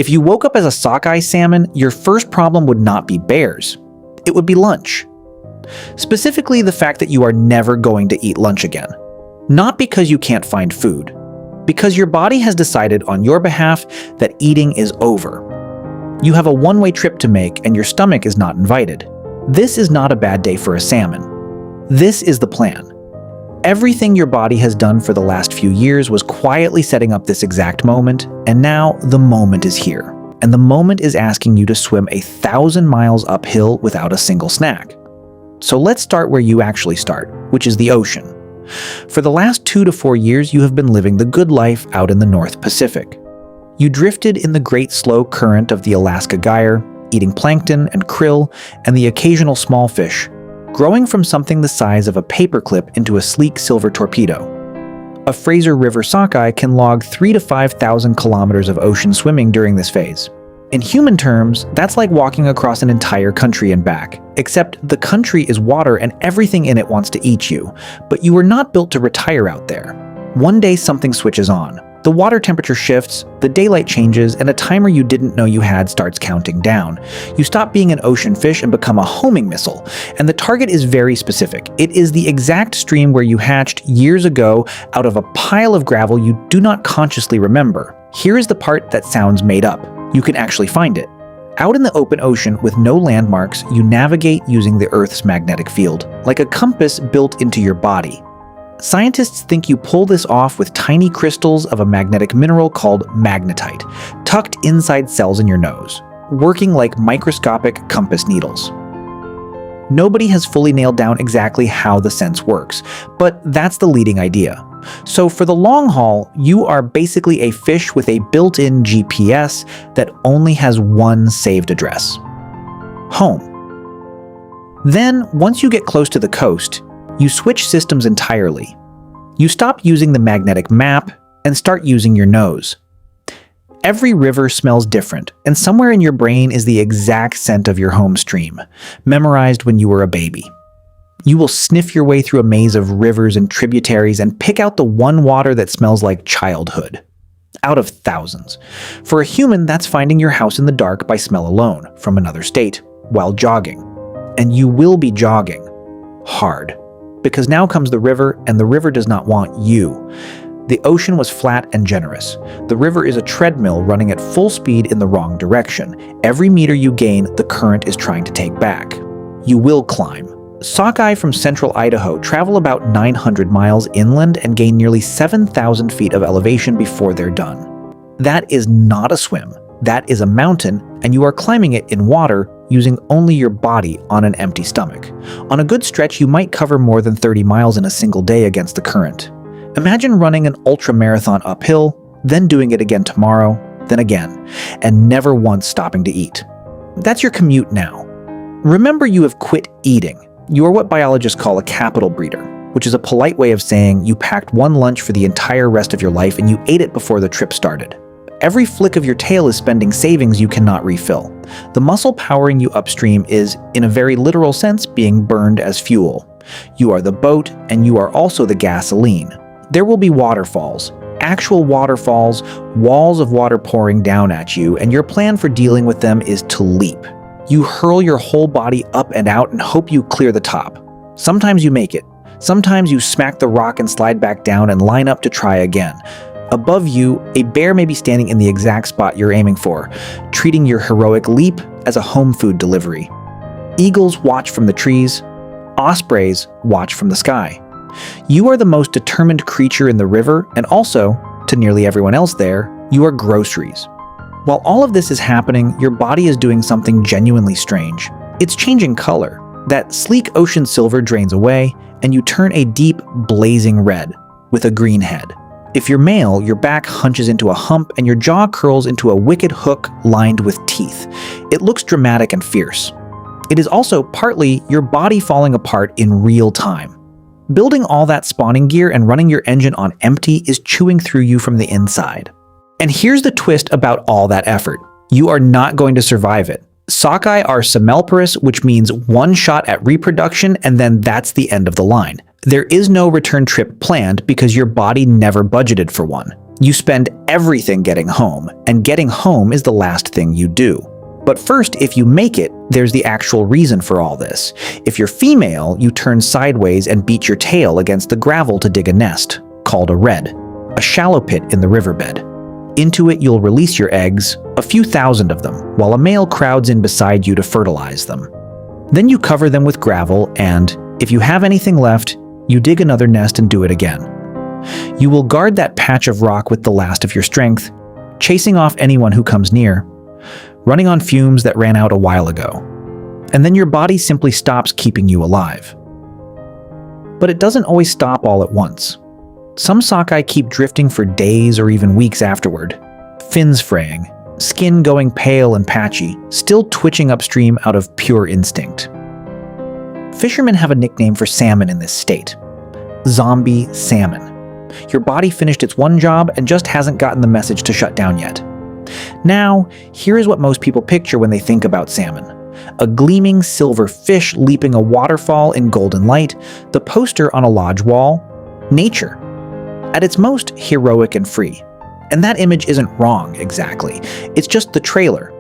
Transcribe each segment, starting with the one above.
If you woke up as a sockeye salmon, your first problem would not be bears. It would be lunch. Specifically, the fact that you are never going to eat lunch again. Not because you can't find food, because your body has decided on your behalf that eating is over. You have a one-way trip to make and your stomach is not invited. This is not a bad day for a salmon. This is the plan. Everything your body has done for the last few years was quietly setting up this exact moment, and now the moment is here. And the moment is asking you to swim 1,000 miles uphill without a single snack. So let's start where you actually start, which is the ocean. For the last 2 to 4 years, you have been living the good life out in the North Pacific. You drifted in the great slow current of the Alaska Gyre, eating plankton and krill and the occasional small fish, growing from something the size of a paperclip into a sleek silver torpedo. A Fraser River sockeye can log 3,000 to 5,000 kilometers of ocean swimming during this phase. In human terms, that's like walking across an entire country and back, except the country is water and everything in it wants to eat you, but you were not built to retire out there. One day something switches on. The water temperature shifts, the daylight changes, and a timer you didn't know you had starts counting down. You stop being an ocean fish and become a homing missile, and the target is very specific. It is the exact stream where you hatched years ago out of a pile of gravel you do not consciously remember. Here is the part that sounds made up. You can actually find it. Out in the open ocean with no landmarks, you navigate using the Earth's magnetic field, like a compass built into your body. Scientists think you pull this off with tiny crystals of a magnetic mineral called magnetite, tucked inside cells in your nose, working like microscopic compass needles. Nobody has fully nailed down exactly how the sense works, but that's the leading idea. So for the long haul, you are basically a fish with a built-in GPS that only has one saved address: home. Then, once you get close to the coast, you switch systems entirely. You stop using the magnetic map and start using your nose. Every river smells different, and somewhere in your brain is the exact scent of your home stream, memorized when you were a baby. You will sniff your way through a maze of rivers and tributaries and pick out the one water that smells like childhood. Out of thousands. For a human, that's finding your house in the dark by smell alone, from another state, while jogging. And you will be jogging. Hard. Because now comes the river, and the river does not want you. The ocean was flat and generous. The river is a treadmill running at full speed in the wrong direction. Every meter you gain, the current is trying to take back. You will climb. Sockeye from central Idaho travel about 900 miles inland and gain nearly 7,000 feet of elevation before they're done. That is not a swim. That is a mountain, and you are climbing it in water using only your body on an empty stomach. On a good stretch, you might cover more than 30 miles in a single day against the current. Imagine running an ultra-marathon uphill, then doing it again tomorrow, then again, and never once stopping to eat. That's your commute now. Remember, you have quit eating. You are what biologists call a capital breeder, which is a polite way of saying you packed one lunch for the entire rest of your life and you ate it before the trip started. Every flick of your tail is spending savings you cannot refill. The muscle powering you upstream is, in a very literal sense, being burned as fuel. You are the boat, and you are also the gasoline. There will be waterfalls, actual waterfalls, walls of water pouring down at you, and your plan for dealing with them is to leap. You hurl your whole body up and out and hope you clear the top. Sometimes you make it. Sometimes you smack the rock and slide back down and line up to try again. Above you, a bear may be standing in the exact spot you're aiming for, treating your heroic leap as a home food delivery. Eagles watch from the trees. Ospreys watch from the sky. You are the most determined creature in the river, and also, to nearly everyone else there, you are groceries. While all of this is happening, your body is doing something genuinely strange. It's changing color. That sleek ocean silver drains away, and you turn a deep, blazing red, with a green head. If you're male, your back hunches into a hump and your jaw curls into a wicked hook lined with teeth. It looks dramatic and fierce. It is also partly your body falling apart in real time. Building all that spawning gear and running your engine on empty is chewing through you from the inside. And here's the twist about all that effort. You are not going to survive it. Sockeye are semelparous, which means one shot at reproduction, and then that's the end of the line. There is no return trip planned because your body never budgeted for one. You spend everything getting home, and getting home is the last thing you do. But first, if you make it, there's the actual reason for all this. If you're female, you turn sideways and beat your tail against the gravel to dig a nest, called a redd, a shallow pit in the riverbed. Into it, you'll release your eggs, a few thousand of them, while a male crowds in beside you to fertilize them. Then you cover them with gravel, and, if you have anything left, you dig another nest and do it again. You will guard that patch of rock with the last of your strength, chasing off anyone who comes near, running on fumes that ran out a while ago. And then your body simply stops keeping you alive. But it doesn't always stop all at once. Some sockeye keep drifting for days or even weeks afterward, fins fraying, skin going pale and patchy, still twitching upstream out of pure instinct. Fishermen have a nickname for salmon in this state: zombie salmon. Your body finished its one job and just hasn't gotten the message to shut down yet. Now, here is what most people picture when they think about salmon: a gleaming silver fish leaping a waterfall in golden light, the poster on a lodge wall, nature. At its most heroic and free. And that image isn't wrong, exactly. It's just the trailer.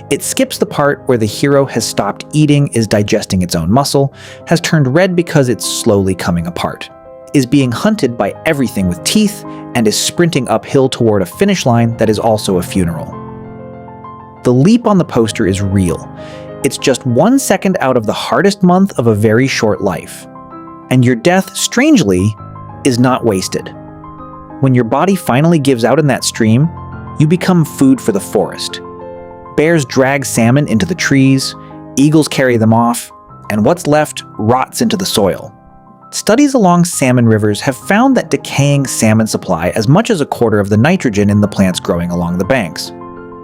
It skips the part where the hero has stopped eating, is digesting its own muscle, has turned red because it's slowly coming apart, is being hunted by everything with teeth, and is sprinting uphill toward a finish line that is also a funeral. The leap on the poster is real. It's just 1 second out of the hardest month of a very short life. And your death, strangely, is not wasted. When your body finally gives out in that stream, you become food for the forest. Bears drag salmon into the trees, eagles carry them off, and what's left rots into the soil. Studies along salmon rivers have found that decaying salmon supply as much as a quarter of the nitrogen in the plants growing along the banks.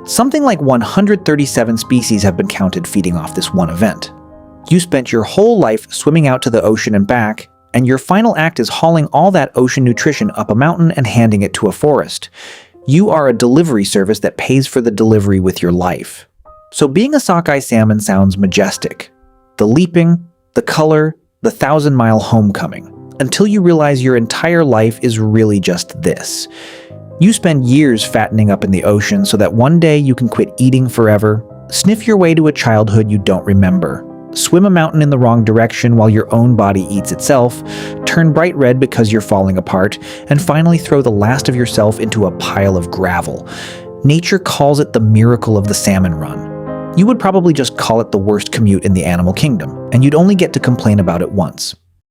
Something like 137 species have been counted feeding off this one event. You spent your whole life swimming out to the ocean and back, and your final act is hauling all that ocean nutrition up a mountain and handing it to a forest. You are a delivery service that pays for the delivery with your life. So being a sockeye salmon sounds majestic. The leaping, the color, the 1,000-mile homecoming, until you realize your entire life is really just this. You spend years fattening up in the ocean so that one day you can quit eating forever, sniff your way to a childhood you don't remember, swim a mountain in the wrong direction while your own body eats itself, turn bright red because you're falling apart, and finally throw the last of yourself into a pile of gravel. Nature calls it the miracle of the salmon run. You would probably just call it the worst commute in the animal kingdom, and you'd only get to complain about it once.